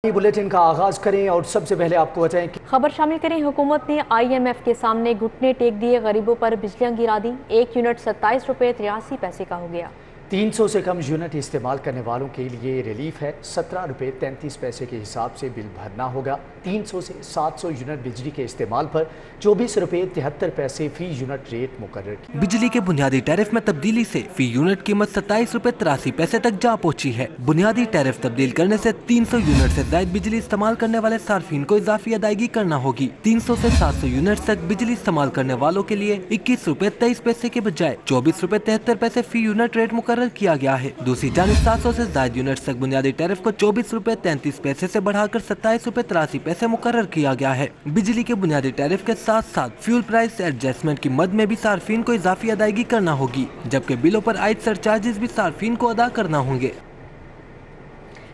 Bulletin का आगाज करें और सबसे पहले आपको बताएं कि खबर शामिल करें। हुकूमत ने IMF के सामने घुटने टेक दिए, गरीबों पर बिजलियां गिरा दी। 1 यूनिट 27 रुपये 83 पैसे का हो गया। 300 से कम यूनिट इस्तेमाल करने वालों के लिए रिलीफ है। 17 रुपये 33 पैसे के हिसाब से बिल भरना होगा। 300 से 700 यूनिट बिजली के इस्तेमाल पर 24 रुपये 73 पैसे फी यूनिट रेट मुकर्रर की। बिजली के बुनियादी टैरिफ में तब्दीली से फी यूनिट कीमत 27 रुपये 83 पैसे तक जा पहुंची है। बुनियादी टैरिफ तब्दील करने से 300 यूनिट से ज्यादा बिजली इस्तेमाल करने वाले सार्फिन को इजाफी अदायगी करना होगी। 300 से 700 यूनिट तक बिजली इस्तेमाल करने वालों के लिए 21 रुपये 23 पैसे के बजाय 24 रुपये 73 पैसे फी यूनिट रेट मुकर्रर किया गया है। दूसरी जानिब 700 से ज्यादा यूनिट तक बुनियादी टैरिफ को 24 रुपये 33 पैसे से बढ़ाकर 27 रुपये 83 पैसे मुकर्रर किया गया है। बिजली के बुनियादी टैरिफ के साथ साथ फ्यूल प्राइस एडजस्टमेंट की मद में भी सार्फिन को इजाफी अदायगी करना होगी, जबकि बिलों पर आयद सरचार्जेस भी सार्फिन को अदा करना होंगे।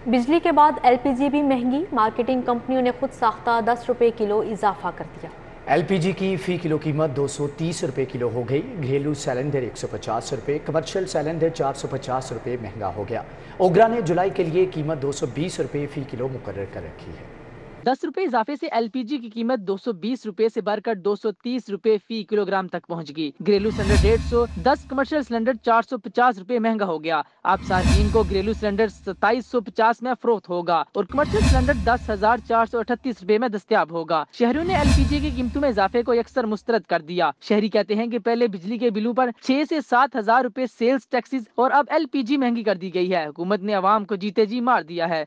बिजली के बाद LPG भी महंगी, मार्केटिंग कंपनियों ने खुद साख्ता 10 रुपये किलो इजाफा कर दिया। LPG की फी किलो कीमत 230 रुपये किलो हो गई। घरेलू सिलेंडर 150 रुपये, कमर्शियल सिलेंडर 450 रुपये महंगा हो गया। ओगरा ने जुलाई के लिए कीमत 220 रुपये फी किलो मुकर्रर कर रखी है। 10 रुपए इजाफे से LPG की कीमत 220 रुपए से बढ़कर 230 रुपए फी किलोग्राम तक पहुंच गई। घरेलू सिलेंडर 150, कमर्शियल सिलेंडर 450 रुपए महंगा हो गया। अब सार्फिन को घरेलू सिलेंडर 2750 में फरोख्त होगा और कमर्शियल सिलेंडर 10,438 रुपए में दस्तयाब होगा। शहरियों ने LPG की कीमतों में इजाफे को अक्सर मुस्तरद कर दिया। शहरी कहते हैं कि पहले बिजली के बिलों पर 6 से 7 हजार रुपए सेल्स टैक्सेस और अब LPG महंगी कर दी गई है। हुकूमत ने अवाम को जीते जी मार दिया है।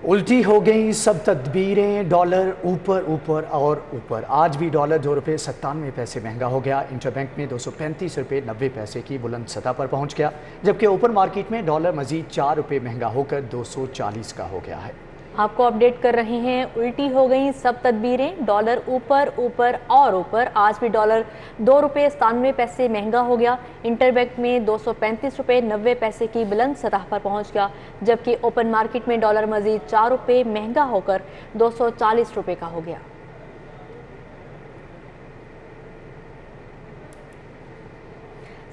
उल्टी हो गई सब तदबीरें, डॉलर ऊपर ऊपर और ऊपर। आज भी डॉलर 2 रुपये 97 पैसे महंगा हो गया। इंटरबैंक में 235 रुपये 90 पैसे की बुलंद सतह पर पहुंच गया, जबकि ओपन मार्केट में डॉलर मजीद 4 रुपये महंगा होकर 240 का हो गया है। आपको अपडेट कर रहे हैं। उल्टी हो गई सब तदबीरें, डॉलर ऊपर ऊपर और ऊपर। आज भी डॉलर 2 रुपये 97 पैसे महंगा हो गया। इंटरबैंक में 235 रुपये 90 पैसे की बुलंद सतह पर पहुंच गया, जबकि ओपन मार्केट में डॉलर मजीद 4 रुपये महंगा होकर 240 रुपये का हो गया।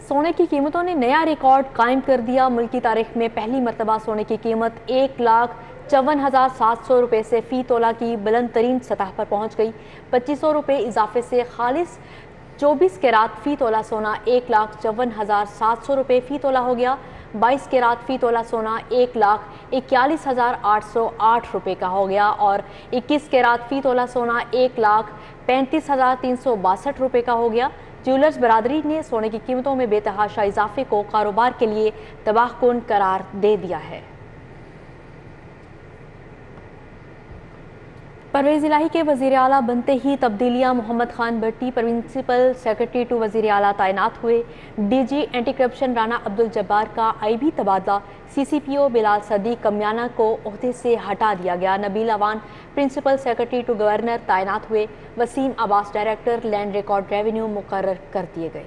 सोने की कीमतों ने नया रिकॉर्ड कायम कर दिया। मुल्की तारीख में पहली मरतबा सोने की कीमत 1,54,700 रुपये से फ़ी तोला की बुलंद तरीन सतह पर पहुँच गई। 2500 रुपये इजाफे से खालिस 24 कैरात फ़ी तोला सोना 1,54,700 रुपये फ़ी तोला हो गया। 22 कैरात फ़ी तोला सोना 1,41,808 रुपये का हो गया और 21 कैरात फ़ी तोला सोना 1,35,362 रुपये का हो गया। ज्वेलर्स बरादरी ने सोने की कीमतों में बेतहाशा इजाफे को कारोबार के लिए तबाहकुन करार दे दिया है। परवेज़ इलाही के वज़ीर आला बनते ही तब्दीलियाँ। मोहम्मद खान भट्टी प्रिंसिपल सेक्रेटरी टू वज़ीर आला तैनात हुए। DG anti corruption Rana Abdul Jabbar का IB तबादला। CCPO बिलाल सदीक कमियाना को ओहदे से हटा दिया गया। Nabeel Awan principal secretary to governor तैनात हुए। Waseem Abbas director land record revenue मुकर्रर कर दिए गए।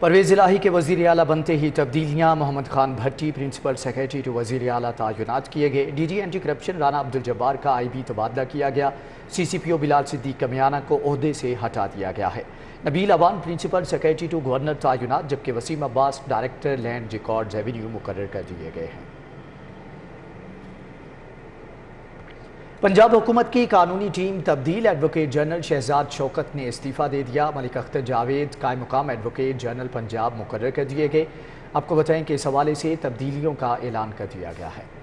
परवेज़ इलाही के वज़ीर आला बनते ही तब्दीलियाँ। मोहम्मद खान भट्टी प्रिंसिपल सेक्रेटरी टू वज़ीर आला तैनात किए गए। DG anti corruption Rana Abdul Jabbar का IB तबादला किया गया। CCPO बिलाल सिद्दीक कमियाना को ओहदे से हटा दिया गया है। Nabeel Awan principal secretary to governor तैनात, जबकि Waseem Abbas director land record revenue मुकर्रर कर दिए गए हैं। पंजाब हुकूमत की कानूनी टीम तब्दील। एडवोकेट जनरल शहजाद शौकत ने इस्तीफ़ा दे दिया। मलिक अख्तर जावेद कायम मुकाम एडवोकेट जनरल पंजाब मुकर्रर कर दिए गए। आपको बताएं कि इस हवाले से तब्दीलियों का ऐलान कर दिया गया है।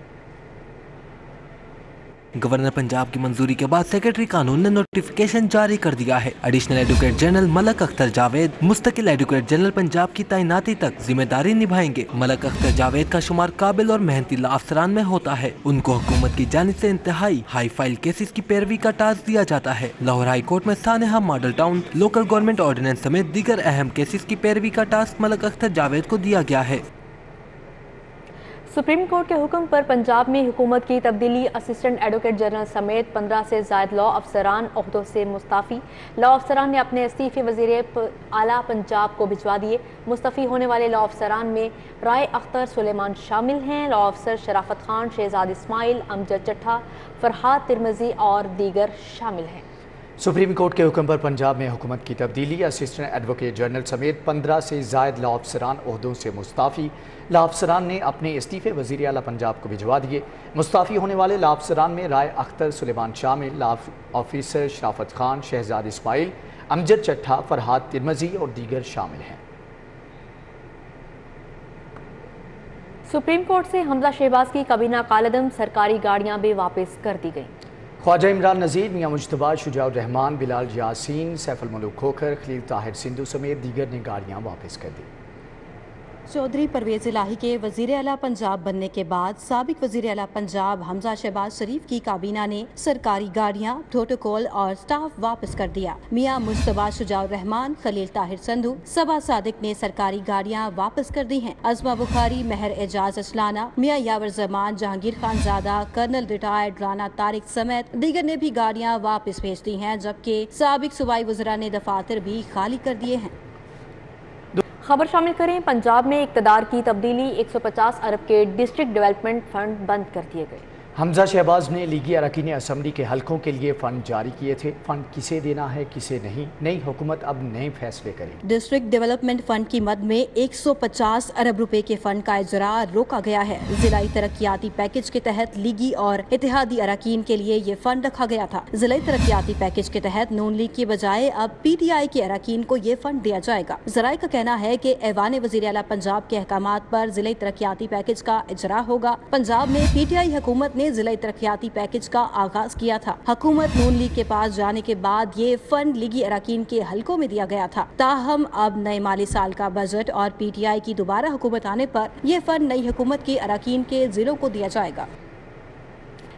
गवर्नर पंजाब की मंजूरी के बाद सेक्रेटरी कानून ने नोटिफिकेशन जारी कर दिया है। Additional advocate general Malik Akhtar Javed मुस्तकिल एडवोकेट जनरल पंजाब की तैनाती तक जिम्मेदारी निभाएंगे। मलिक अख्तर जावेद का शुमार काबिल और मेहनती लॉ अफसरान में होता है। उनको हुकूमत की जानिब से इंतहाई हाई फाइल केसेस की पैरवी का टास्क दिया जाता है। लाहौर हाई कोर्ट में सानेहा Model Town, local government ordinance समेत दीगर अहम केसेस की पैरवी का टास्क मलिक अख्तर जावेद को दिया गया है। सुप्रीम कोर्ट के हुक्म पर पंजाब में हुकूमत की तब्दीली। असिस्टेंट एडवोकेट जनरल समेत 15 से ज़ायद लॉ अफसरान ओहदों से मुस्ताफ़ी। लॉ अफसरान ने अपने इस्तीफ़े वज़ीर आला पंजाब को भिजवा दिए। मुस्तफ़ी होने वाले लॉ अफसरान में राय अख्तर सुलेमान शामिल हैं। लॉ अफसर शराफत खान, शहजाद इस्माइल, अमजद चट्ठा, फरहाद तिरमजी और दीगर शामिल हैं। सुप्रीम कोर्ट के हुक्म पर पंजाब में हुकूमत की तब्दीली। असिस्टेंट एडवोकेट जनरल समेत 15 से ज़ायद लॉ अफसरान ओहदों से मुस्ताफ़ी। लॉ अफसरान ने अपने इस्तीफ़े वज़ीर आला पंजाब को भिजवा दिए। मुस्ताफ़ी होने वाले लॉ अफसरान में राय अख्तर सुलेमान शामिल, लॉ ऑफिसर शराफत खान, शहजाद इस्माइल, अमजद चट्ठा, फरहाद तिरमजी और दीगर शामिल हैं। सुप्रीम कोर्ट से हमजा शहबाज की काबीना कालदम सरकारी गाड़ियां भी वापस कर दी गईं। ख्वाजा इमरान नज़ीर, मियां मुज्तबा, शुजाउर रहमान, बिलाल यासीन, सैफुल मलूक खोखर, खलील ताहिर सिंधु समेत दीगर ने गाड़ियां वापस कर दी। चौधरी परवेज इलाही के वजीर आला पंजाब बनने के बाद साबिक वजीर आला पंजाब हमजा शहबाज शरीफ की काबीना ने सरकारी गाड़ियां, प्रोटोकॉल और स्टाफ वापस कर दिया। मियां मुज्तबा, शुजाउर रहमान, खलील ताहिर संधू, सबा सादिक ने सरकारी गाड़ियां वापस कर दी हैं। अजमा बुखारी, महर एजाज असलाना, मियां यावर जमान, जहांगीर खान ज़ादा, कर्नल रिटायर्ड राना तारिक समेत दीगर ने भी गाड़ियां वापस भेज दी हैं, जबकि साबिक सूबाई वज़रा ने दफातर भी खाली कर दिए हैं। खबर शामिल करें, पंजाब में इक़्तिदार की तब्दीली, 150 अरब के डिस्ट्रिक्ट डेवलपमेंट फंड बंद कर दिए गए। हमजा शहबाज ने लीगी अरकान असम्बली के हलकों के लिए फंड जारी किए थे। फंड किसे देना है किसे नहीं, नई हुकूमत अब नए फैसले करेगी। डिस्ट्रिक्ट डेवलपमेंट फंड की मद में 150 अरब रुपए के फंड का इजरा रोका गया है। जिलाई तरक्याती पैकेज के तहत लीगी और इत्तेहादी अरकान के लिए ये फंड रखा गया था। जिलाई तरक्याती पैकेज के तहत नून लीग के बजाय अब PTI के अरकान को ये फंड दिया जाएगा। जराये का कहना है कि ऐवान वज़ीर आला पंजाब के अहकामात पर जिलाई तरक्याती पैकेज का इजरा होगा। पंजाब में PTI हुकूमत ने जिला तरक्याती पैकेज का आगाज किया था। हुकूमत नून लीग के पास जाने के बाद ये फंड लीगी अरकान के हलकों में दिया गया था। ताहम अब नए माली साल का बजट और PTI की दोबारा हुकूमत आने पर यह फंड नई हुकूमत के अरकान के जिलों को दिया जाएगा।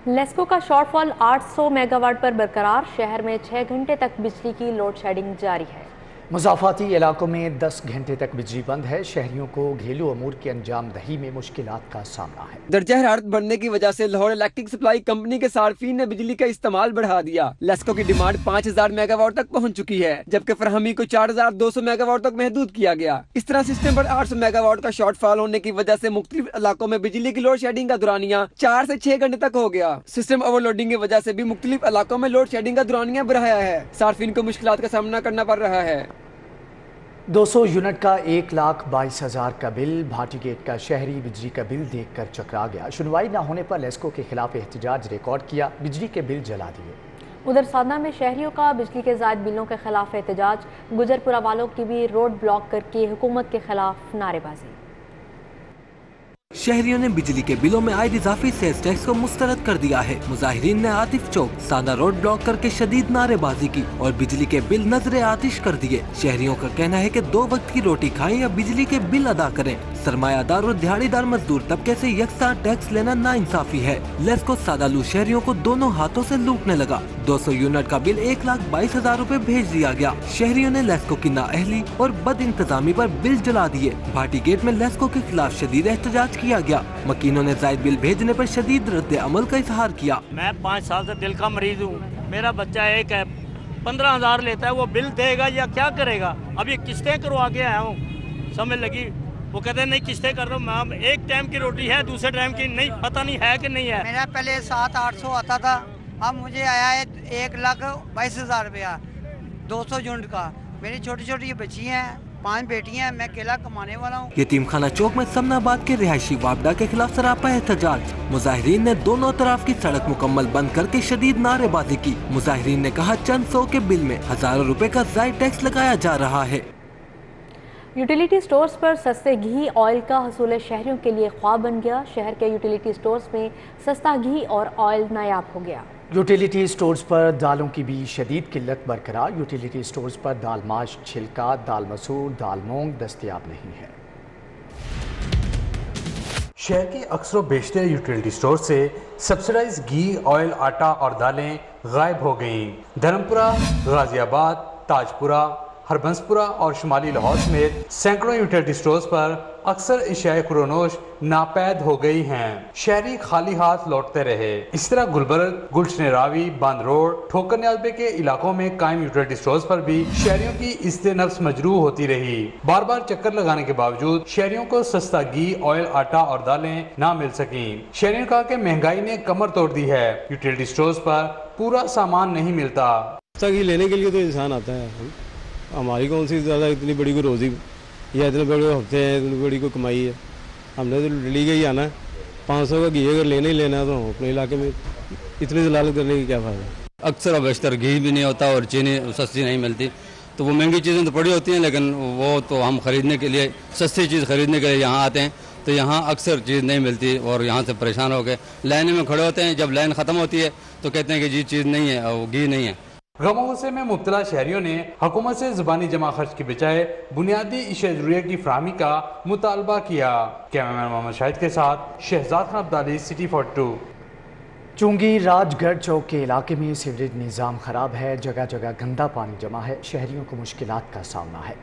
लेस्को का शॉर्टफॉल 800 मेगावाट पर बरकरार। शहर में 6 घंटे तक बिजली की लोड शेडिंग जारी है। मुज़ाफ़ाती इलाकों में 10 घंटे तक बिजली बंद है। शहरियों को घरेलू अमूर की अंजाम दही में मुश्किलात का सामना है। दर्जा हरारत बढ़ने की वजह से लाहौर इलेक्ट्रिक सप्लाई कंपनी के सार्फिन ने बिजली का इस्तेमाल बढ़ा दिया। लेस्को की डिमांड 5000 मेगावाट तक पहुंच चुकी है, जबकि फरहमी को 4200 मेगावाट तक महदूद किया गया। इस तरह सिस्टम पर 800 मेगावाट का शॉर्टफॉल होने की वजह से मुख्तलिफ इलाकों में बिजली की लोड शेडिंग का दुरानिया 4 से 6 घंटे तक हो गया। सिस्टम ओवरलोडिंग की वजह से भी मुख्तलिफ इलाकों में लोड शेडिंग का दुरानिया बढ़ाया है। सार्फिन को मुश्किलात का सामना करना पड़ रहा है। 200 यूनिट का 1,22,000 का बिल। भाटी गेट का शहरी बिजली का बिल देखकर चकरा गया। सुनवाई न होने पर लेस्को के खिलाफ एहतजाज रिकॉर्ड किया, बिजली के बिल जला दिए। उधर साधना में शहरियों का बिजली के ज़ायद बिलों के खिलाफ एहतजाज। गुजरपुरा वालों की भी रोड ब्लॉक करके हुकूमत के खिलाफ नारेबाजी। शहरियों ने बिजली के बिलों में आयद इजाफी सेस टैक्स को मुस्तरद कर दिया है। मुजाहिरीन ने आतिफ चौक सादा रोड ब्लॉक करके शदीद नारेबाजी की और बिजली के बिल नजरे आतिश कर दिए। शहरियों का कहना है कि 2 वक्त की रोटी खाएं या बिजली के बिल अदा करें। सरमायादार और दिहाड़ीदार मजदूर तबके से यकसा टैक्स लेना नाइंसाफी है। लेस्को सादालू शहरियों को दोनों हाथों से लूटने लगा। 200 यूनिट का बिल 1,22,000 रुपए भेज दिया गया। शहरियों ने लेस्को की नाअहली और बद इंतजामी पर बिल जला दिए। भाटी गेट में लेस्को के खिलाफ शदीद एहतजाज किया गया। मकीनों ने जायद बिल भेजने पर शदीद रद्द अमल का इजहार किया। मैं 5 साल से दिल का मरीज हूँ। मेरा बच्चा एक है, 15,000 लेता है, वो बिल देगा या क्या करेगा? अभी किस्तें करवा के आया हूँ, समझ लगी। वो कहते हैं नहीं किस्तें कर दो। मैम एक टाइम की रोटी है, दूसरे टाइम की नहीं, पता नहीं है कि नहीं है। मेरा पहले 700-800 आता था, अब मुझे आया है 1,22,000 रुपया 200 यूनिट का। मेरी छोटी छोटी बच्ची हैं, 5 बेटियां हैं, मैं अकेला कमाने वाला हूँ। यतीम खाना चौक में समनाबाद के रिहायशी वापडा के खिलाफ सरापा एहतजाज। मुजाहिरीन ने दोनों तरफ की सड़क मुकम्मल बंद करके शदीद नारेबाजी की। मुजाहिरीन ने कहा चंद सौ के बिल में हजारों रुपए का जायद टैक्स लगाया जा रहा है। यूटिलिटी स्टोर्स पर सस्ते घी ऑयल का हसूल शहरियों के लिए ख्वाब बन गया। शहर के यूटिलिटी स्टोर्स में सस्ता घी और ऑयल नायाब हो गया। यूटिलिटी स्टोर्स पर दालों की भी शदीद किल्लत बरकरार। यूटिलिटी स्टोर्स पर दाल माश, छिलका, दाल मसूर, दाल मूंग दस्तयाब नहीं है। शहर के अक्सर बेशतर यूटिलिटी स्टोर से सब्सिडाइज घी, ऑयल, आटा और दालें गायब हो गईं। धर्मपुरा, गाजियाबाद, ताजपुरा, हरबंसपुरा और शुमाली लाहौर समेत सैकड़ों यूटिलिटी स्टोर्स पर अक्सर इशाए खुरोनोश नापैद हो गई हैं। शहरी खाली हाथ लौटते रहे। इस तरह गुलबर्ग, गुलशन रावी, बांद रोड, ठोकर न्याज़बे के इलाकों में कायम यूटिलिटी स्टोर्स पर भी शहरियों की इज्जत नफ्स मजरूह होती रही। बार बार चक्कर लगाने के बावजूद शहरियों को सस्ता घी, ऑयल, आटा और दालें ना मिल सकी। शहरियों ने कहा कि महंगाई ने कमर तोड़ दी है। यूटिलिटी स्टोर्स पर पूरा सामान नहीं मिलता। हफ्ता की लेने के लिए तो इंसान आता है, हमारी कौन सी ज़्यादा इतनी बड़ी कोई रोज़ी या इतने बड़े हफ्ते हैं, इतनी बड़ी कोई कमाई है। हमने तो डेली का ही आना है, 500 का घी अगर लेना ही लेना है तो अपने इलाके में इतनी दलालत करने की क्या फ़ायदा। अक्सर और बेशतर घी भी नहीं होता और चीनी सस्ती नहीं मिलती, तो वो महंगी चीज़ें तो पड़ी होती हैं, लेकिन वो तो हम ख़रीदने के लिए, सस्ती चीज़ ख़रीदने के लिए यहाँ आते हैं, तो यहाँ अक्सर चीज़ नहीं मिलती और यहाँ से परेशान हो गए लाइन में खड़े होते हैं। जब लाइन ख़त्म होती है तो कहते हैं कि जी चीज़ नहीं है, वो घी नहीं है। गम गुस्से में मुब्तला शहरियों ने हुकूमत से ज़ुबानी जमा खर्च की बजाय बुनियादी इश्या ज़रूरियत की फराहमी का मुतालबा किया। कैमरामैन मोहम्मद शाहिद के साथ शहजाद खान अब्दाली, सिटी 42। चुंगी राजगढ़ चौक के इलाके में सीवरेज निज़ाम ख़राब है, जगह जगह गंदा पानी जमा है, शहरियों को मुश्किलात का सामना है।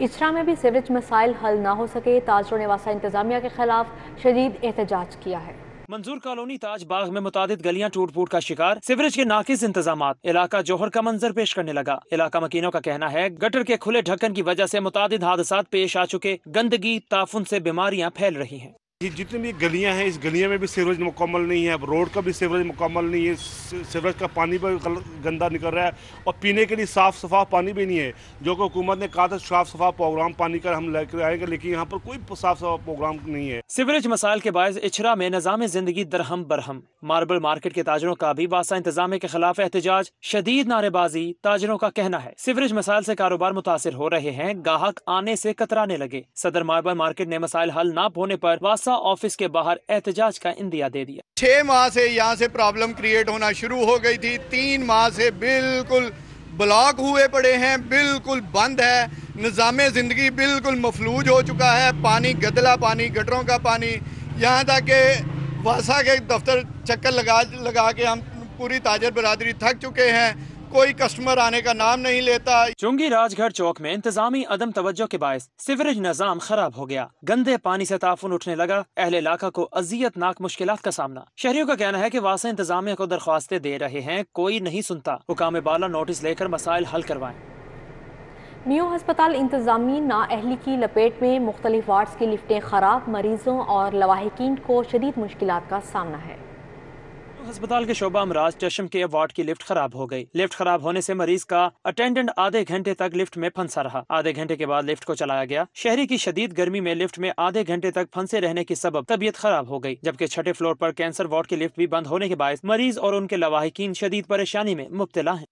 इचरा में भी सीवरेज मसाइल हल ना हो सके, ताजरों ने वासा इंतजामिया के खिलाफ शदीद एहतजाज किया है। मंजूर कॉलोनी ताज बाग में मुतादिद गलियां टूट फूट का शिकार, सीवरेज के नाकिस इंतजामात, इलाका जौहर का मंजर पेश करने लगा। इलाका मकीनों का कहना है गटर के खुले ढक्कन की वजह से मुतादिद हादसात पेश आ चुके, गंदगी ताफुन से बीमारियां फैल रही हैं। जितनी भी गलियां हैं, इस गलियां में भी सीवरेज मुकम्मल नहीं है, रोड का भी सीवरेज मुकम्मल नहीं है, सीवरेज का पानी भी गंदा निकल रहा है और पीने के लिए साफ़ सफा पानी भी नहीं है। जो कि हुकूमत ने कहा था साफ़ सफा प्रोग्राम पानी का हम लेकर आएंगे, लेकिन यहाँ पर कोई साफ़ सफा प्रोग्राम नहीं है। सीवरेज मसाइल के बायस इचरा में निज़ाम ज़िंदगी दरहम बरहम। मार्बल मार्केट के ताजरों का भी वासा इंतजाम के खिलाफ एहतजाज, शदीद नारेबाजी। ताजरों का कहना है सीवरेज मसाइल से कारोबार मुतासिर हो रहे हैं, गाहक आने से कतराने लगे। सदर मार्बल मार्केट ने मसाइल हल न होने पर वासा ऑफिस के बाहर एहतजाज का इंदिया दे दिया। 6 माह से यहाँ से प्रॉब्लम क्रिएट होना शुरू हो गई थी, 3 माह से बिल्कुल ब्लॉक हुए पड़े हैं, बिल्कुल बंद है, निज़ाम ज़िंदगी बिल्कुल मफलूज हो चुका है। पानी गदला पानी, गटरों का पानी, यहाँ तक के वासा के दफ्तर चक्कर लगा के हम पूरी ताजर बरादरी थक चुके हैं, कोई कस्टमर आने का नाम नहीं लेता। चुंगी राजगढ़ चौक में इंतजामी अदम तवज्जो के बायस सीवरेज निजाम खराब हो गया, गंदे पानी से ताफुन उठने लगा, अहले इलाका को अजियतनाक मुश्किलात का सामना। शहरियों का कहना है कि वासा इंतजामिया को दरख्वास्तें दे रहे हैं, कोई नहीं सुनता। हुकाम बाला नोटिस लेकर मसाइल हल करवाएं। न्यू अस्पताल इंतजामी नाअहली की लपेट में, मुख्तलिफ वार्ड्स की लिफ्टें खराब, मरीजों और लवाहिकीन को शदीद मुश्किलात का सामना है। अस्पताल के शोबा अमराज चशम के वार्ड की लिफ्ट खराब हो गई। लिफ्ट खराब होने से मरीज का अटेंडेंट आधे घंटे तक लिफ्ट में फंसा रहा। आधे घंटे के बाद लिफ्ट को चलाया गया। शहरी की शदीद गर्मी में लिफ्ट में आधे घंटे तक फंसे रहने की सबब तबीयत खराब हो गई। जबकि 6ठे फ्लोर पर कैंसर वार्ड की लिफ्ट भी बंद होने के बायस मरीज और उनके लवाहिकीन शदीद परेशानी में मुब्तला हैं।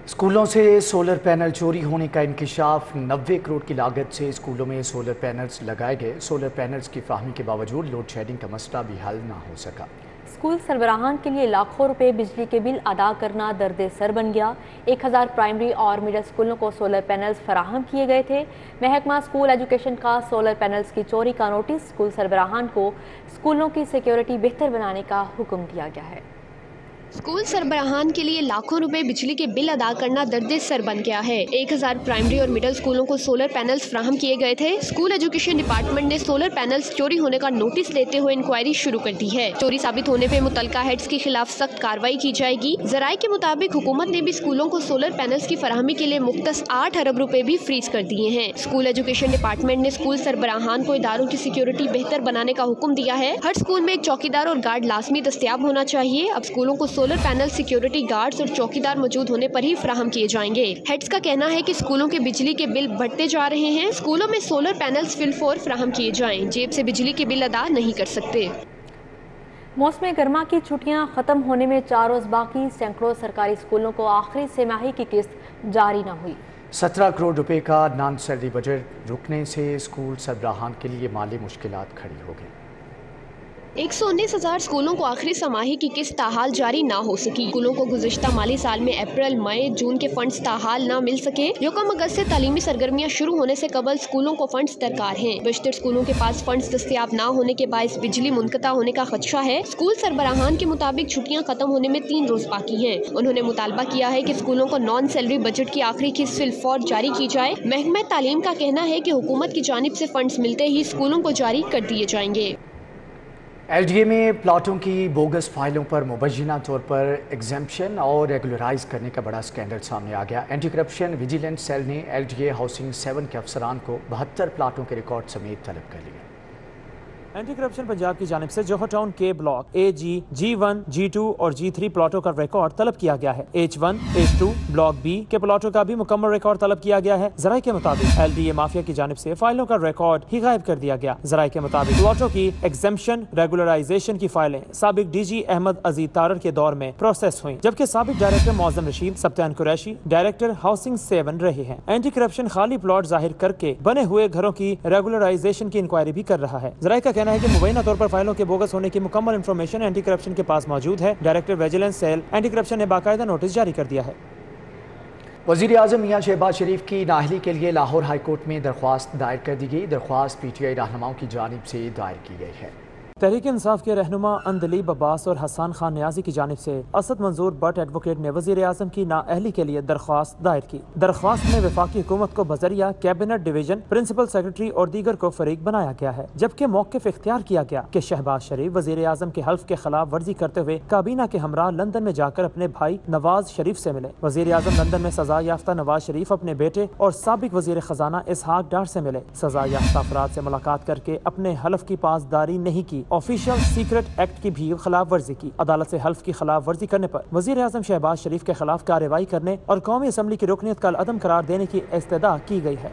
स्कूलों से सोलर पैनल चोरी होने का इंकशाफ, 90 करोड़ की लागत से स्कूलों में सोलर पैनल्स लगाए गए। सोलर पैनल्स की फ्राहमी के बावजूद लोड शेडिंग का मसला भी हल ना हो सका। स्कूल सरबराहान के लिए लाखों रुपए बिजली के बिल अदा करना दर्द सर बन गया। 1000 प्राइमरी और मिडिल स्कूलों को सोलर पैनल्स फराहम किए गए थे। महकमा स्कूल एजुकेशन का सोलर पैनल्स की चोरी का नोटिस, स्कूल सरबराहान को स्कूलों की सिक्योरिटी बेहतर बनाने का हुक्म दिया गया है। स्कूल सरबराहान के लिए लाखों रुपए बिजली के बिल अदा करना दर्द सर बन गया है। 1000 प्राइमरी और मिडिल स्कूलों को सोलर पैनल्स फ्राहम किए गए थे। स्कूल एजुकेशन डिपार्टमेंट ने सोलर पैनल्स चोरी होने का नोटिस लेते हुए इंक्वायरी शुरू कर दी है। चोरी साबित होने पे मुतलका हेड्स के खिलाफ सख्त कार्रवाई की जाएगी। जराये के मुताबिक हुकूमत ने भी स्कूलों को सोलर पैनल्स की फराहमी के लिए मुख्तस 8 अरब रुपए भी फ्रीज कर दिए हैं। स्कूल एजुकेशन डिपार्टमेंट ने स्कूल सरबराहान को इदारों की सिक्योरिटी बेहतर बनाने का हुक्म दिया है। हर स्कूल में एक चौकीदार और गार्ड लाजमी दस्तयाब होना चाहिए। अब स्कूलों को सोलर पैनल सिक्योरिटी गार्ड्स और चौकीदार मौजूद होने पर ही फराहम किए जाएंगे। हेड्स का कहना है कि स्कूलों के बिजली के बिल बढ़ते जा रहे हैं। स्कूलों में सोलर पैनल्स फिलफौर फराहम किए जाएं। जेब से बिजली के बिल अदा नहीं कर सकते। मौसम गर्मा की छुट्टियां खत्म होने में 4 रोज बाकी, सैकड़ों सरकारी स्कूलों को आखिरी तिमाही की किस्त जारी न हुई। 17 करोड़ रुपए का नॉन सैलरी बजट रुकने से स्कूल सरबराहान के लिए माली मुश्किलात खड़ी हो गई। 119,000 स्कूलों को आखिरी समाही की किस्त ताहाल जारी ना हो सकी। स्कूलों को गुज़िश्ता माली साल में अप्रैल, मई, जून के फंड्स ताहाल ना मिल सके। यकम अगस्त से तालीमी सरगर्मियां शुरू होने से कबल स्कूलों को फंड्स दरकार हैं। बशतर स्कूलों के पास फंड्स दस्तयाब ना होने के बायस बिजली मुनक़ता होने का खदशा है। स्कूल सरबराहान के मुताबिक छुट्टियां खत्म होने में 3 रोज बाकी हैं। उन्होंने मुतालबा किया है कि स्कूलों को नॉन सैलरी बजट की आखिरी किस्त फिलफौर जारी की जाए। महकमा तालीम का कहना है कि हुकूमत की जानिब से फंड्स मिलते ही स्कूलों को जारी कर दिए जाएंगे। LDA में प्लाटों की बोगस फाइलों पर मुबैना तौर पर एग्जेम्पशन और रेगुलराइज करने का बड़ा स्कैंडल सामने आ गया। एंटी करप्शन विजिलेंस सेल ने LDA हाउसिंग 7 के अफसरान को 72 प्लाटों के रिकॉर्ड समेत तलब कर लिया। एंटी करप्शन पंजाब की जानिब से जोहर टाउन के ब्लॉक AG, G1, G2 और G3 प्लॉटों का रिकॉर्ड तलब किया गया है। H1, H2, ब्लॉक B के प्लॉटों का भी मुकम्मल रिकॉर्ड तलब किया गया है। जराये के मुताबिक LDA माफिया की जानिब से फाइलों का रिकॉर्ड ही गायब कर दिया गया। जराये के मुताबिक प्लॉटों की एग्जेम्पशन रेगुलराइजेशन की फाइलें साबिक DG अहमद अजीज तारर के दौर में प्रोसेस हुई, जबकि साबिक director Maujam Rashid सप्तान Qureshi director housing 7 रहे हैं। एंटी करप्शन खाली प्लॉट जाहिर करके बने हुए घरों की रेगुलराइजेशन की इंक्वायरी भी कर रहा है। जराये का कहना है कि मुबैना तौर पर फाइलों के बोगस होने की मुकम्मल इंफॉर्मेशन एंटी करप्शन के पास मौजूद है। Director vigilance cell anti corruption ने बाकायदा नोटिस जारी कर दिया है। वज़ीर आज़म मियां शहबाज शरीफ की नाअहली के लिए लाहौर हाई कोर्ट में दरख्वास्त दायर कर दी गई। दरख्वास्त PTI रहनुमाओं की जानिब से दायर की गई है। तहरीक इंसाफ के रहनुमा अंदलीब अब्बास और हसन खान न्याजी की जानिब से असद मंजूर बट एडवोकेट ने वज़ीर आज़म की नाअहली के लिए दरख्वास्त दायर की। दरख्वास्त में वफाकी हुकूमत को बजरिया कैबिनेट डिवीजन, प्रिंसिपल सेक्रेटरी और दीगर को फरीक बनाया गया है, जबकि मौक़िफ़ इख्तियार किया गया कि शहबाज शरीफ वज़ीर आज़म के हल्फ के खिलाफ वर्जी करते हुए काबीना के हमरा लंदन में जाकर अपने भाई नवाज शरीफ से मिले। वज़ीर आज़म लंदन में सजा याफ्ता नवाज शरीफ अपने बेटे और साबिक वज़ीर खजाना इसहाक डार से मिले। सजा याफ्ता अफराद से मुलाकात करके अपने हल्फ की पासदारी नहीं की, ऑफिशियल सीक्रेट एक्ट की भी खिलाफ वर्जी की। अदालत से हल्फ की खिलाफ वर्जी करने पर वज़ीर आज़म शहबाज शरीफ के खिलाफ कार्रवाई करने और कौमी असम्बली की रुकनीत का अदम करार देने की इस्तदा की गई है।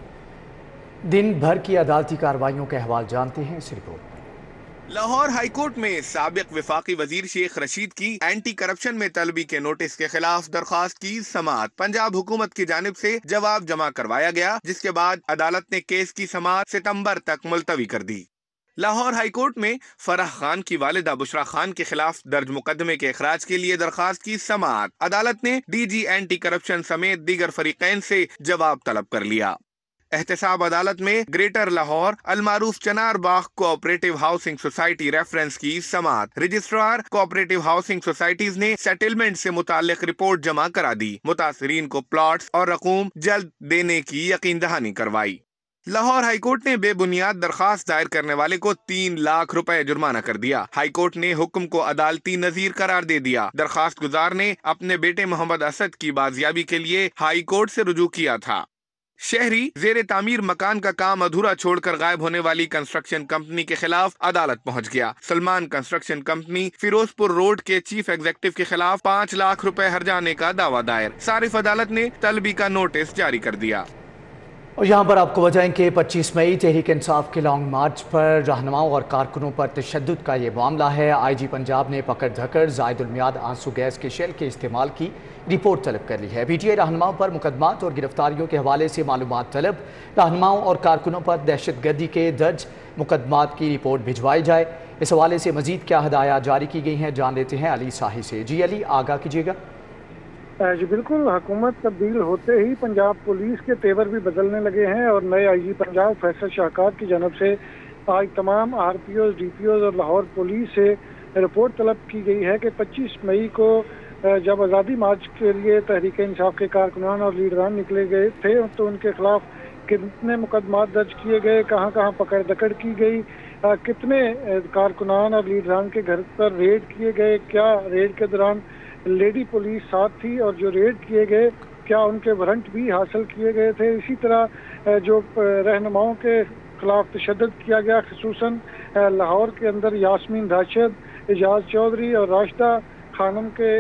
दिन भर की अदालती कार्रवाइयों के अहवाल जानते हैं इस रिपोर्ट। लाहौर हाईकोर्ट में साबिक वफाकी वजीर शेख रशीद की एंटी करप्शन में तलबी के नोटिस के खिलाफ दरख्वास्त की समाअत पंजाब हुकूमत की जानिब से जवाब जमा करवाया गया, जिसके बाद अदालत ने केस की समाअत सितंबर तक मुलतवी कर दी। लाहौर हाईकोर्ट में फराह खान की वालिदा बुशरा खान के खिलाफ दर्ज मुकदमे के इखराज के लिए दरख्वास्त की समाअत अदालत ने DG एंटी करप्शन समेत दीगर फरीकैन से जवाब तलब कर लिया। एहतसाब अदालत में ग्रेटर लाहौर अलमारूफ चनार बाग कोऑपरेटिव हाउसिंग सोसाइटी रेफरेंस की समाअत रजिस्ट्रार कोऑपरेटिव हाउसिंग सोसाइटीज ने सेटलमेंट से मुतालिक रिपोर्ट जमा करा दी। मुतासरीन को प्लॉट्स और रकूम जल्द देने की यकीन दहानी करवाई। लाहौर हाईकोर्ट ने बेबुनियाद दरखास्त दायर करने वाले को 3 लाख रुपए जुर्माना कर दिया। हाईकोर्ट ने हुक्म को अदालती नजीर करार दे दिया। दरखास्त गुजार ने अपने बेटे मोहम्मद असद की बाजियाबी के लिए हाईकोर्ट से रुजू किया था। शहरी जेर तामीर मकान का काम अधूरा छोड़कर गायब होने वाली कंस्ट्रक्शन कंपनी के खिलाफ अदालत पहुंच गया। Salman construction company Ferozepur road के चीफ एग्जीक्यूटिव के खिलाफ 5 लाख रुपए हर्जाने का दावा दायर। सारिफ अदालत ने तलबी का नोटिस जारी कर दिया। और यहाँ पर आपको बताएं कि 25 मई तहरीक इंसाफ के लॉन्ग मार्च पर रहनुमाओं और कारकुनों पर तशद्दुद का ये मामला है। IG पंजाब ने पकड़ धकड़ ज़ायदुल मियाद आंसू गैस के शेल के इस्तेमाल की रिपोर्ट तलब कर ली है। PTI रहनुमाओं पर मुकदमात और गिरफ्तारियों के हवाले से मालूमात तलब, रहनुमाओं और कारकुनों पर दहशतगर्दी के दर्ज मुकदमात की रिपोर्ट भिजवाई जाए। इस हवाले से मजीद क्या हदायत जारी की गई हैं, जान लेते हैं अली साही से। जी अली, आगाह कीजिएगा। जी बिल्कुल, हुकूमत तब्दील होते ही पंजाब पुलिस के तेवर भी बदलने लगे हैं और नए IG पंजाब फैसल शाहकार की जानब से आज तमाम RPOs, DPOs और लाहौर पुलिस से रिपोर्ट तलब की गई है कि 25 मई को जब आज़ादी मार्च के लिए तहरीक इंसाफ के कारकुनान और लीडरान निकले गए थे तो उनके खिलाफ कितने मुकदमात दर्ज किए गए, कहाँ कहाँ पकड़ दकड़ की गई, कितने कारकुनान और लीडरान के घर पर रेड किए गए, क्या रेड के दौरान लेडी पुलिस साथ थी और जो रेड किए गए क्या उनके वारंट भी हासिल किए गए थे। इसी तरह जो रहनुमाओं के खिलाफ तशद्दुद किया गया, खुसूसन लाहौर के अंदर यास्मीन राशिद, एजाज चौधरी और राशिदा खानम के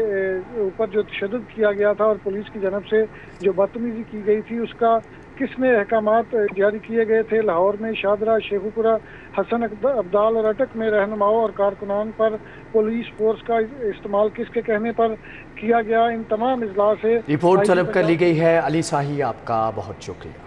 ऊपर जो तशद्दुद किया गया था और पुलिस की जानब से जो बदतमीजी की गई थी उसका किसने अहकामात जारी किए गए थे। लाहौर में शादरा, शेखुपुरा, हसन अब्दाल और अटक में रहनुमाओं और कारकुनान पर पुलिस फोर्स का इस्तेमाल किसके कहने पर किया गया, इन तमाम इजलास से रिपोर्ट तलब कर ली गई है। अली साही, आपका बहुत शुक्रिया।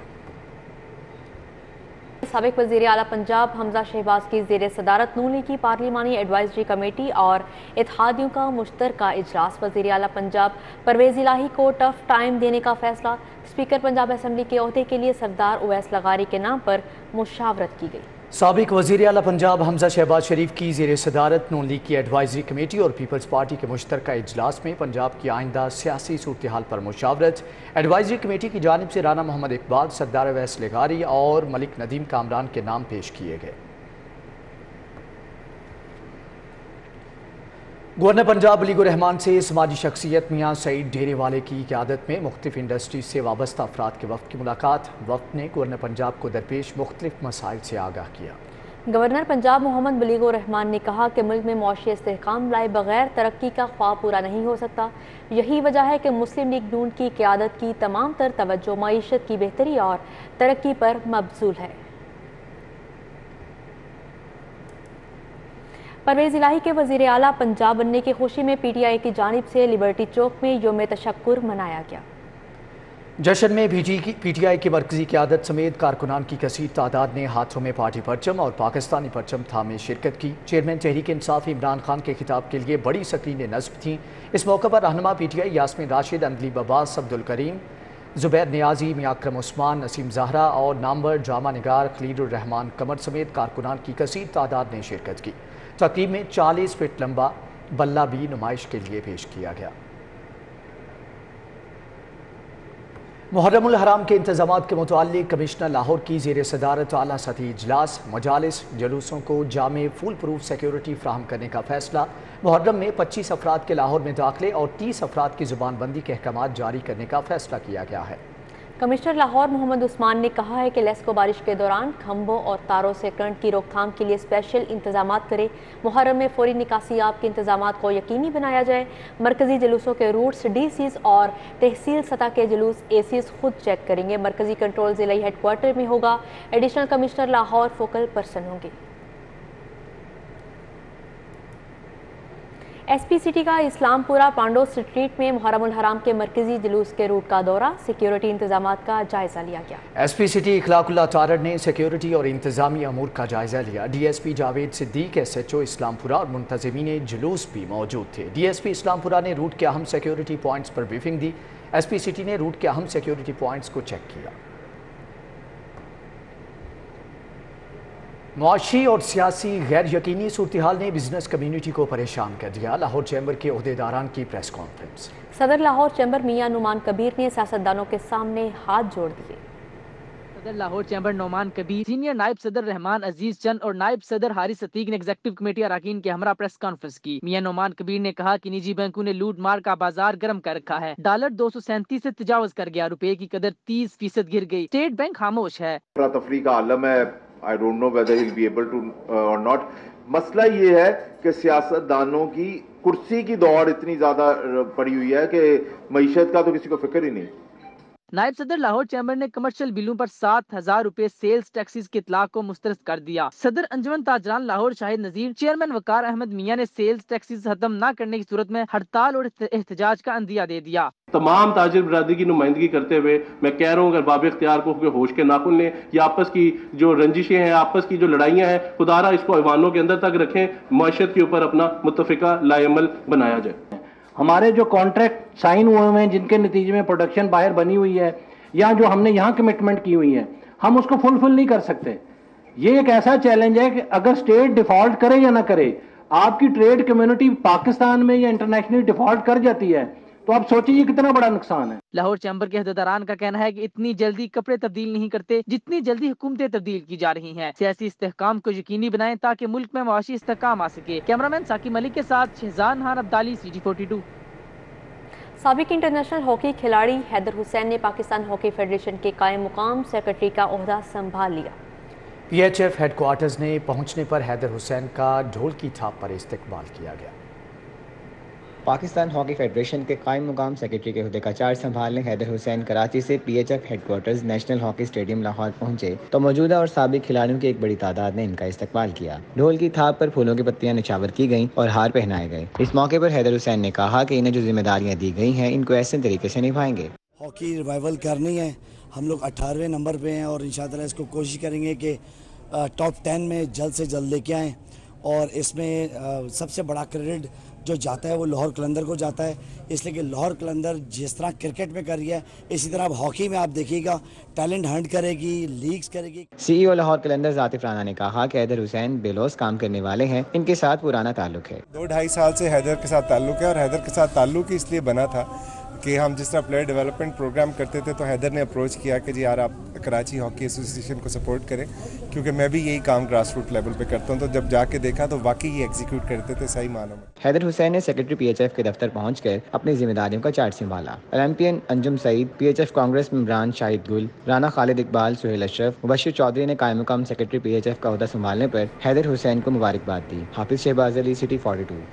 साबिक वज़ीर आला पंजाब हमजा शहबाज की ज़ेर सदारत नून लीग की पार्लिमानी एडवाइजरी कमेटी और इत्तेहादियों का मुश्तरका इजलास। वज़ीर आला पंजाब परवेज़ इलाही को टफ टाइम देने का फैसला। स्पीकर पंजाब असम्बली के ओहदे के लिए सरदार उवैस लगारी के नाम पर मुशावरत की गई। साबिक वज़ीर आला पंजाब हमजा शहबाज शरीफ की ज़ेर सदारत नून लीग की एडवाइजरी कमेटी और पीपल्स पार्टी के मुश्तरका इजलास में पंजाब की आइंदा सियासी सूरत हाल पर मुशावरत। एडवाइजरी कमेटी की जानिब से राना मोहम्मद इकबाल, सरदार उवैस लगारी और मलिक नदीम कामरान के नाम पेश किए गए। गवर्नर पंजाब अली रहमान से समाजी शख्सियत मियां सईद डेरेवाले की क़यादत में मुख्तलिफ इंडस्ट्री से वाबस्ता अफराद के वफ़द की मुलाकात। वफ़द ने गवर्नर पंजाब को दरपेश मुख्तलिफ मसाइल से आगाह किया। गवर्नर पंजाब मोहम्मद बलीगुर रहमान ने कहा कि मुल्क में मौशी इस्तेहकाम लाए बगैर तरक्की का ख्वाब पूरा नहीं हो सकता। यही वजह है कि मुस्लिम लीग नून की क़यादत की तमाम तर तवज्जो मईशत की बेहतरी और तरक्की पर मबज़ूल है। परवेज़ इलाही के वज़ीर आला पंजाब बनने की खुशी में PTI की जानिब से लिबर्टी चौक में यौम तशक्कुर मनाया गया। जश्न में PTI की मरकजी क़यादत समेत कारकुनान की कसीर तादाद ने हाथों में पार्टी परचम और पाकिस्तानी परचम थामे शिरकत की। चेयरमैन तहरीक इंसाफ इमरान खान के खिताब के लिए बड़ी स्क्रीनें नस्ब थीं। इस मौके पर रहनुमा PTI यास्मीन राशिद, अंदलीब अब्बास, अब्दुल करीम, जुबैर नियाजी, मियां अकरम उस्मान, नसीम ज़हरा और नामवर ड्रामा निगार खलीलुर रहमान कमर समेत कारकुनान की कसीर तादाद ने शिरकत की। तकरीब में 40 फीट लंबा बल्ला भी नुमाइश के लिए पेश किया गया। मुहर्रमुल हराम के इंतजामात के मुतालिक कमिश्नर लाहौर की ज़ेर सदारत आला सतही इजलास, मजालिस, जुलूसों को जामे फुल प्रूफ सिक्योरिटी फ्राहम करने का फैसला। मुहर्रम में 25 अफराद के लाहौर में दाखिले और 30 अफराद की ज़ुबानबंदी के अहकामात जारी करने का फैसला किया गया है। कमिश्नर लाहौर मोहम्मद उस्मान ने कहा है कि लेस्को बारिश के दौरान खंभों और तारों से करंट की रोकथाम के लिए स्पेशल इंतजामात करे। मुहर्रम में फौरी निकासियाब के इंतजामात को यकीनी बनाया जाए। मरकजी जुलूसों के रूट्स DCs और तहसील सतह के जुलूस ACs खुद चेक करेंगे। मरकजी कंट्रोल ज़िला हेडक्वार्टर में होगा। Additional commissioner Lahore focal person होंगे। SP सिटी का इस्लामपुरा पांडो स्ट्रीट में मुहर्रमुल हराम के मरकजी जुलूस के रूट का दौरा, सिक्योरिटी इंतजामात का जायजा लिया गया। SP सिटी इखलाकुल्लाह तारड़ ने सिक्योरिटी और इंतजामी अमूर का जायजा लिया। DSP जावेद सिद्दीक, SHO इस्लामपुरा और मुंतजिमीन जुलूस भी मौजूद थे। DSP इस्लामपुरा ने रूट के अहम सिक्योरिटी पॉइंट्स पर ब्रीफिंग दी। SP सिटी ने रूट के अहम सिक्योरिटी पॉइंट्स को चेक किया। मुआशी और सियासी गैर यकीनी सूरत हाल ने बिजनेस कम्युनिटी को परेशान कर दिया। लाहौर चैम्बर के ओहदेदारान की प्रेस कॉन्फ्रेंस। सदर लाहौर चैम्बर मियां नुमान कबीर ने सियासतदानों के सामने हाथ जोड़ दिए। सदर लाहौर चैम्बर नोमान कबीर, सीनियर नायब सदर रहमान अजीज चंद और नायब सदर हारिस अतीक ने एग्जीक्यूटिव कमेटी अरकान के हमरा प्रेस कॉन्फ्रेंस की। मियां नोमान कबीर ने कहा कि निजी बैंकों ने लूट मार का बाजार गर्म कर रखा है। डॉलर 237 से तजावज कर गया, रुपए की कदर 30% गिर गई। स्टेट बैंक खामोश है। तफरी का आलम है। I don't know whether he'll be able to or not. मसला ये है कि सियासतदानों की कुर्सी की दौड़ इतनी ज्यादा पड़ी हुई है कि मईशत का तो किसी को फिक्र ही नहीं। नायब सदर लाहौर चैम्बर ने कमर्शियल बिलों पर 7,000 रुपए सेल्स टैक्सेस के इतलाक को मुस्तरद कर दिया। सदर अंजुमन ताजरान लाहौर शाहिद नजीर, चेयरमैन वकार अहमद मियां ने सेल्स टैक्सेस खत्म न करने की सूरत में हड़ताल और एहतजाज का अंदिया दे दिया। तमाम ताजिर बरादरी की नुमाइंदगी करते हुए मैं कह रहा हूँ, अगर बाब इख्तियार को होश के नाखुन लें या आपस की जो रंजिशें हैं, आपस की जो लड़ाइयाँ हैं, खुदारा इसको ऐवानों के अंदर तक रखें, माशत के ऊपर अपना मुत्तफिका लाएमल बनाया जाए। हमारे जो कॉन्ट्रैक्ट साइन हुए हुए हैं, जिनके नतीजे में प्रोडक्शन बाहर बनी हुई है या जो हमने यहाँ कमिटमेंट की हुई है, हम उसको फुलफिल नहीं कर सकते। ये एक ऐसा चैलेंज है कि अगर स्टेट डिफॉल्ट करे या ना करे, आपकी ट्रेड कम्युनिटी पाकिस्तान में या इंटरनेशनली डिफॉल्ट कर जाती है, तो आप सोचिए कितना बड़ा नुकसान है। लाहौर चैम्बर के अहदेदारान का कहना है कि इतनी जल्दी कपड़े तब्दील नहीं करते जितनी जल्दी हुकूमतें तब्दील की जा रही हैं। सियासी इस्तेहकाम को यकीनी बनाएं ताकि मुल्क में मुआशी इस्तेहकाम आ सके। कैमरामैन साकी मलिक के साथ शहजान खान अब्दाली, CG42। साबिक इंटरनेशनल हॉकी खिलाड़ी हैदर हुसैन ने पाकिस्तान हॉकी फेडरेशन के कायम मुकाम सेक्रेटरी का ओहदा संभाल लिया। PHF हेडक्वार्टर्स ने पहुंचने पर हैदर हुसैन का ढोल की थाप पर इस्तकबाल किया गया। पाकिस्तान हॉकी फेडरेशन के कायम मुकाम सेक्रेटरी के हुद्दे का चार्ज संभालने हैदर हुसैन कराची से PHF headquarters national hockey stadium Lahore पहुंचे तो मौजूदा और साबिक खिलाड़ियों की एक बड़ी तादाद ने इनका इस्तकबाल किया। ढोल की थाप पर फूलों की पत्तियां निछावर की गईं और हार पहनाए गए। इस मौके पर हैदर हुसैन ने कहा कि इन्हें जो जिम्मेदारियां दी गई हैं, इनको ऐसे तरीके से निभाएंगे। हॉकी रिवाइवल करनी है, हम लोग 18वें नंबर पे हैं और इंशाअल्लाह इसको कोशिश करेंगे कि टॉप 10 में जल्द से जल्द लेके आएँ। और इसमें सबसे बड़ा क्रेडिट जो जाता है वो लाहौर कलंदर को जाता है, इसलिए कि लाहौर कलंदर जिस तरह क्रिकेट में कर रही है, इसी तरह अब हॉकी में आप देखिएगा टैलेंट हंट करेगी, लीग्स करेगी। CEO लाहौर कलंदर जातिफ राना ने कहा कि हैदर हुसैन बेलौस काम करने वाले हैं, इनके साथ पुराना ताल्लुक है। 2-2.5 साल से हैदर के साथ ताल्लुक है और हैदर के साथ ताल्लुक ही इसलिए बना था کہ ہم جس طرح پلیئر ڈیولپمنٹ پروگرام کرتے تھے تو حیدر نے اپروچ کیا کہ جی یار آپ کراچی ہاکی ایسوسی ایشن کو سپورٹ کریں، کیونکہ میں بھی یہی کام گراس روٹ لیول پہ کرتا ہوں. تو جب جا کے دیکھا تو واقعی یہ ایگزیکیوٹ کرتے تھے صحیح معنوں میں. حیدر حسین نے سیکرٹری پی ایچ ایف کے دفتر پہنچ کر اپنی ذمہ داریوں کا چارج سنبھالا. اولمپئن انجم سعید، پی ایچ ایف کانگریس ممبران شاہد گل، رانا خالد اقبال، سہیل اشرف، مبشر چودھری نے قائم مقام سیکرٹری پی ایچ ایف کا عہدہ سنبھالنے پر حیدر حسین کو مبارکباد دی. حافظ شہباز علی، سٹی 42.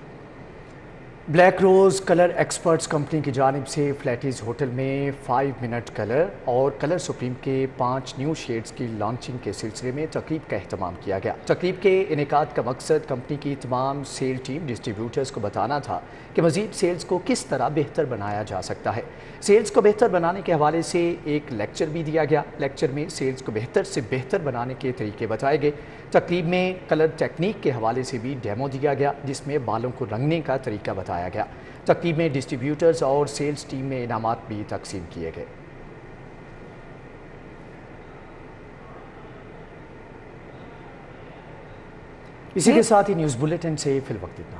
بلیک روز کلر ایکسپرٹس کمپنی کی جانب سے فلیٹیز ہوٹل میں 5 منٹ کلر اور کلر سپریم کے 5 نیو شیڈز کی لانچنگ کے سلسلے میں تقریب کا اہتمام کیا گیا. تقریب کے انعقاد کا مقصد کمپنی کی تمام سیل ٹیم ڈسٹریبیوٹرز کو بتانا تھا کہ مزید سیلز کو کس طرح بہتر بنایا جا سکتا ہے. سیلز کو بہتر بنانے کے حوالے سے ایک لیکچر بھی دیا گیا. لیکچر میں سیلز کو بہتر سے بہتر بنانے کے طریقے بتائے گئے. تقریب میں کلر ٹیکنیک کے حوالے سے بھی ڈیمو دیا گیا جس میں بالوں کو رنگنے کا طریقہ بتایا گیا. تقریب میں ڈسٹریبیوٹرز اور سیلز ٹیم میں انعامات بھی تقسیم کیے گئے. اسی کے ساتھ ہی نیوز بلیٹن سے فی الوقت اتنا.